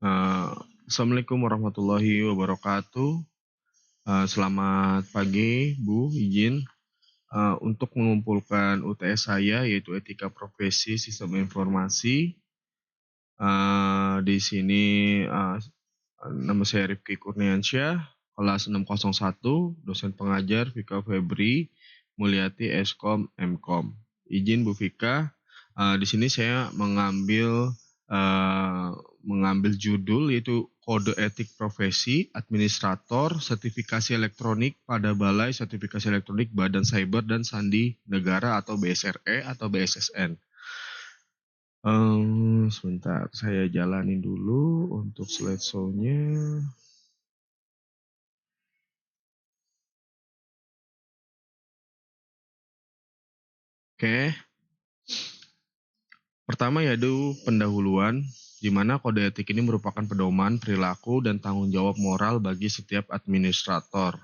Eh, Assalamualaikum warahmatullahi wabarakatuh. Selamat pagi, Bu. Izin untuk mengumpulkan UTS saya, yaitu Etika Profesi Sistem Informasi. Di sini nama saya Rifki Kurniansyah, kelas 601, dosen pengajar Vika Febri, Mulyati Eskom Mkom. Izin Bu Vika, di sini saya uh, mengambil judul yaitu Kode Etik Profesi Administrator Sertifikasi Elektronik pada Balai Sertifikasi Elektronik Badan Cyber dan Sandi Negara atau BSRE atau BSSN. Sebentar, saya jalanin dulu untuk slideshow-nya. Oke, pertama yaitu pendahuluan, di mana kode etik ini merupakan pedoman, perilaku, dan tanggung jawab moral bagi setiap administrator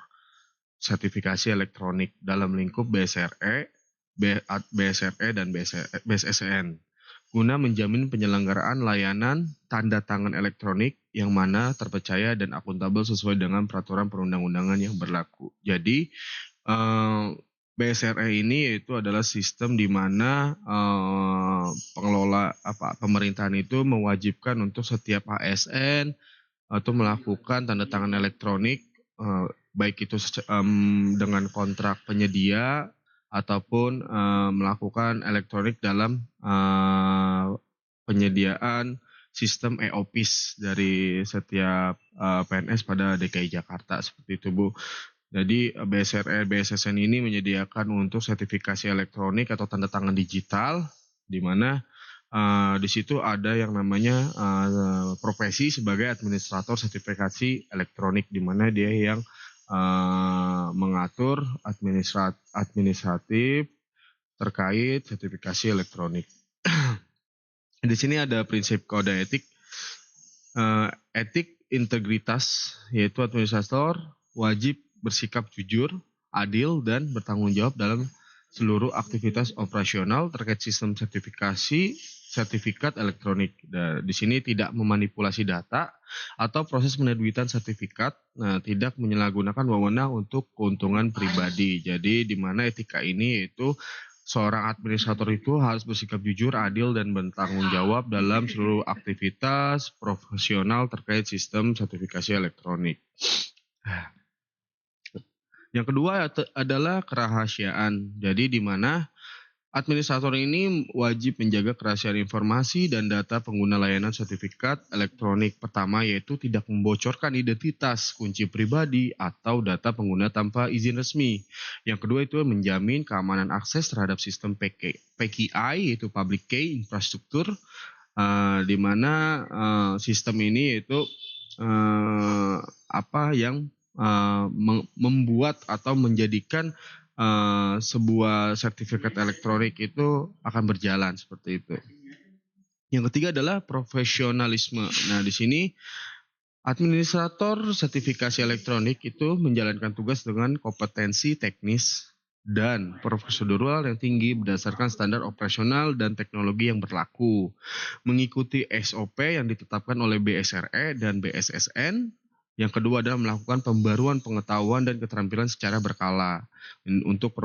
sertifikasi elektronik dalam lingkup BSRE, BSRE, dan BSSN, guna menjamin penyelenggaraan layanan tanda tangan elektronik yang mana terpercaya dan akuntabel sesuai dengan peraturan perundang-undangan yang berlaku. Jadi, BSRE ini itu adalah sistem di mana pengelola pemerintahan itu mewajibkan untuk setiap ASN atau melakukan tanda tangan elektronik, baik itu dengan kontrak penyedia ataupun melakukan elektronik dalam penyediaan sistem e-office dari setiap PNS pada DKI Jakarta, seperti itu, Bu. Jadi BSRE BSSN ini menyediakan untuk sertifikasi elektronik atau tanda tangan digital, di mana di situ ada yang namanya profesi sebagai administrator sertifikasi elektronik, di mana dia yang mengatur administratif terkait sertifikasi elektronik. Di sini ada prinsip kode etik, etik integritas, yaitu administrator wajib bersikap jujur, adil, dan bertanggung jawab dalam seluruh aktivitas operasional terkait sistem sertifikat elektronik. Di sini tidak memanipulasi data atau proses penerbitan sertifikat, tidak menyalahgunakan wewenang untuk keuntungan pribadi. Jadi di mana etika ini yaitu seorang administrator itu harus bersikap jujur, adil, dan bertanggung jawab dalam seluruh aktivitas profesional terkait sistem sertifikasi elektronik. Yang kedua adalah kerahasiaan. Jadi di mana administrator ini wajib menjaga kerahasiaan informasi dan data pengguna layanan sertifikat elektronik. Pertama yaitu tidak membocorkan identitas, kunci pribadi, atau data pengguna tanpa izin resmi. Yang kedua itu menjamin keamanan akses terhadap sistem PKI, yaitu Public Key Infrastruktur, di mana sistem ini itu yang membuat atau menjadikan sebuah sertifikat elektronik itu akan berjalan seperti itu. Yang ketiga adalah profesionalisme. Nah, di sini administrator sertifikasi elektronik itu menjalankan tugas dengan kompetensi teknis dan prosedural yang tinggi berdasarkan standar operasional dan teknologi yang berlaku, mengikuti SOP yang ditetapkan oleh BSRE dan BSSN. Yang kedua adalah melakukan pembaruan pengetahuan dan keterampilan secara berkala untuk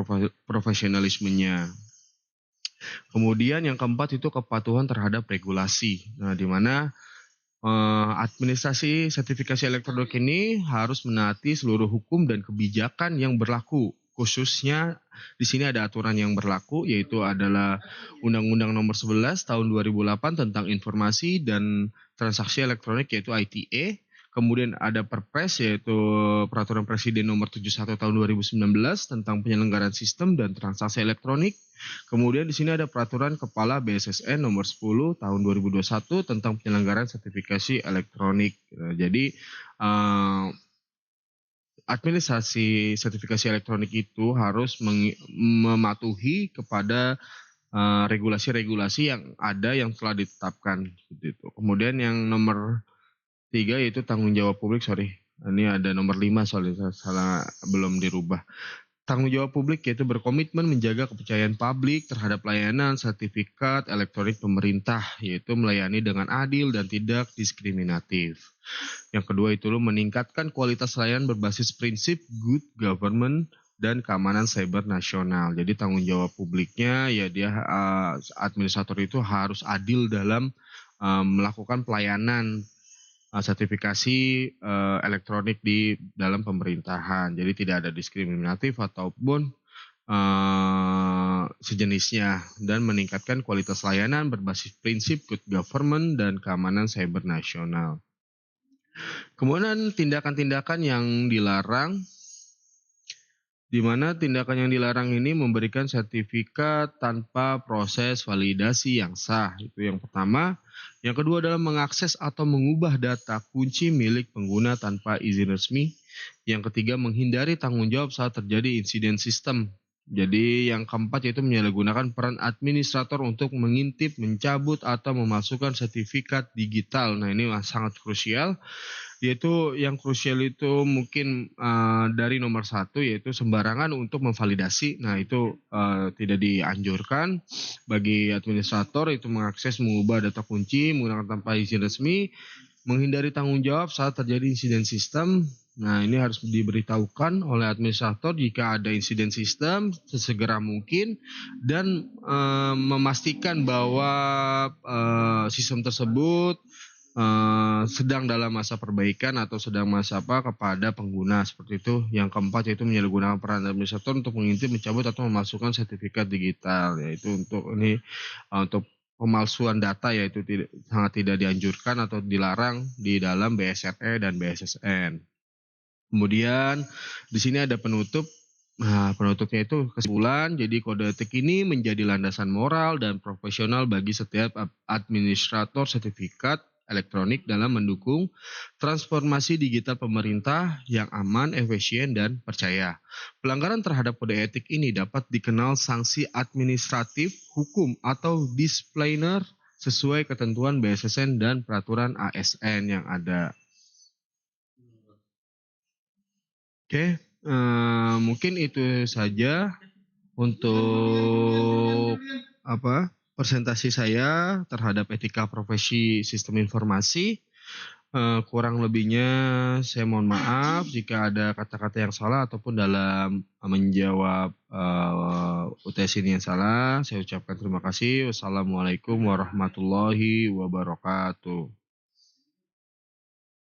profesionalismenya. Kemudian yang keempat itu kepatuhan terhadap regulasi. Nah, di mana administrasi sertifikasi elektronik ini harus menaati seluruh hukum dan kebijakan yang berlaku. Khususnya di sini ada aturan yang berlaku, yaitu adalah Undang-Undang Nomor 11 Tahun 2008 tentang Informasi dan Transaksi Elektronik, yaitu ITE. Kemudian ada Perpres, yaitu Peraturan Presiden Nomor 71 Tahun 2019 tentang penyelenggaraan sistem dan transaksi elektronik. Kemudian di sini ada Peraturan Kepala BSSN Nomor 10 Tahun 2021 tentang penyelenggaraan sertifikasi elektronik. Jadi administrasi sertifikasi elektronik itu harus mematuhi kepada regulasi-regulasi yang ada yang telah ditetapkan. Gitu. Kemudian yang nomor 3 yaitu tanggung jawab publik. Ini ada nomor 5 soalnya salah belum dirubah. Tanggung jawab publik yaitu berkomitmen menjaga kepercayaan publik terhadap layanan sertifikat elektronik pemerintah, yaitu melayani dengan adil dan tidak diskriminatif. Yang kedua itu meningkatkan kualitas layanan berbasis prinsip good government dan keamanan cyber nasional. Jadi tanggung jawab publiknya ya dia administrator itu harus adil dalam melakukan pelayanan sertifikasi elektronik di dalam pemerintahan. Jadi tidak ada diskriminatif ataupun sejenisnya dan meningkatkan kualitas layanan berbasis prinsip good government dan keamanan cyber nasional. Kemudian tindakan-tindakan yang dilarang, di mana tindakan yang dilarang ini memberikan sertifikat tanpa proses validasi yang sah. Itu yang pertama. Yang kedua adalah mengakses atau mengubah data kunci milik pengguna tanpa izin resmi. Yang ketiga menghindari tanggung jawab saat terjadi insiden sistem. Jadi yang keempat yaitu menyalahgunakan peran administrator untuk mengintip, mencabut, atau memasukkan sertifikat digital. Nah ini sangat krusial. Yaitu yang krusial itu mungkin dari nomor 1 yaitu sembarangan untuk memvalidasi. Nah itu tidak dianjurkan bagi administrator itu mengakses mengubah data kunci menggunakan tanpa izin resmi, menghindari tanggung jawab saat terjadi insiden sistem. Nah ini harus diberitahukan oleh administrator jika ada insiden sistem sesegera mungkin dan memastikan bahwa sistem tersebut sedang dalam masa perbaikan atau sedang masa kepada pengguna seperti itu. Yang keempat yaitu menyalahgunakan peran administrator untuk mengintip, mencabut atau memasukkan sertifikat digital, yaitu untuk untuk pemalsuan data, yaitu sangat tidak dianjurkan atau dilarang di dalam BSRE dan BSSN. Kemudian di sini ada penutup. Nah, penutupnya itu kesimpulan. Jadi kode etik ini menjadi landasan moral dan profesional bagi setiap administrator sertifikat elektronik dalam mendukung transformasi digital pemerintah yang aman, efisien, dan percaya. Pelanggaran terhadap kode etik ini dapat dikenal sanksi administratif, hukum, atau discipliner sesuai ketentuan BSSN dan peraturan ASN yang ada. Oke, mungkin itu saja untuk presentasi saya terhadap etika profesi sistem informasi. Kurang lebihnya saya mohon maaf jika ada kata-kata yang salah ataupun dalam menjawab UTS ini yang salah. Saya ucapkan terima kasih. Wassalamualaikum warahmatullahi wabarakatuh.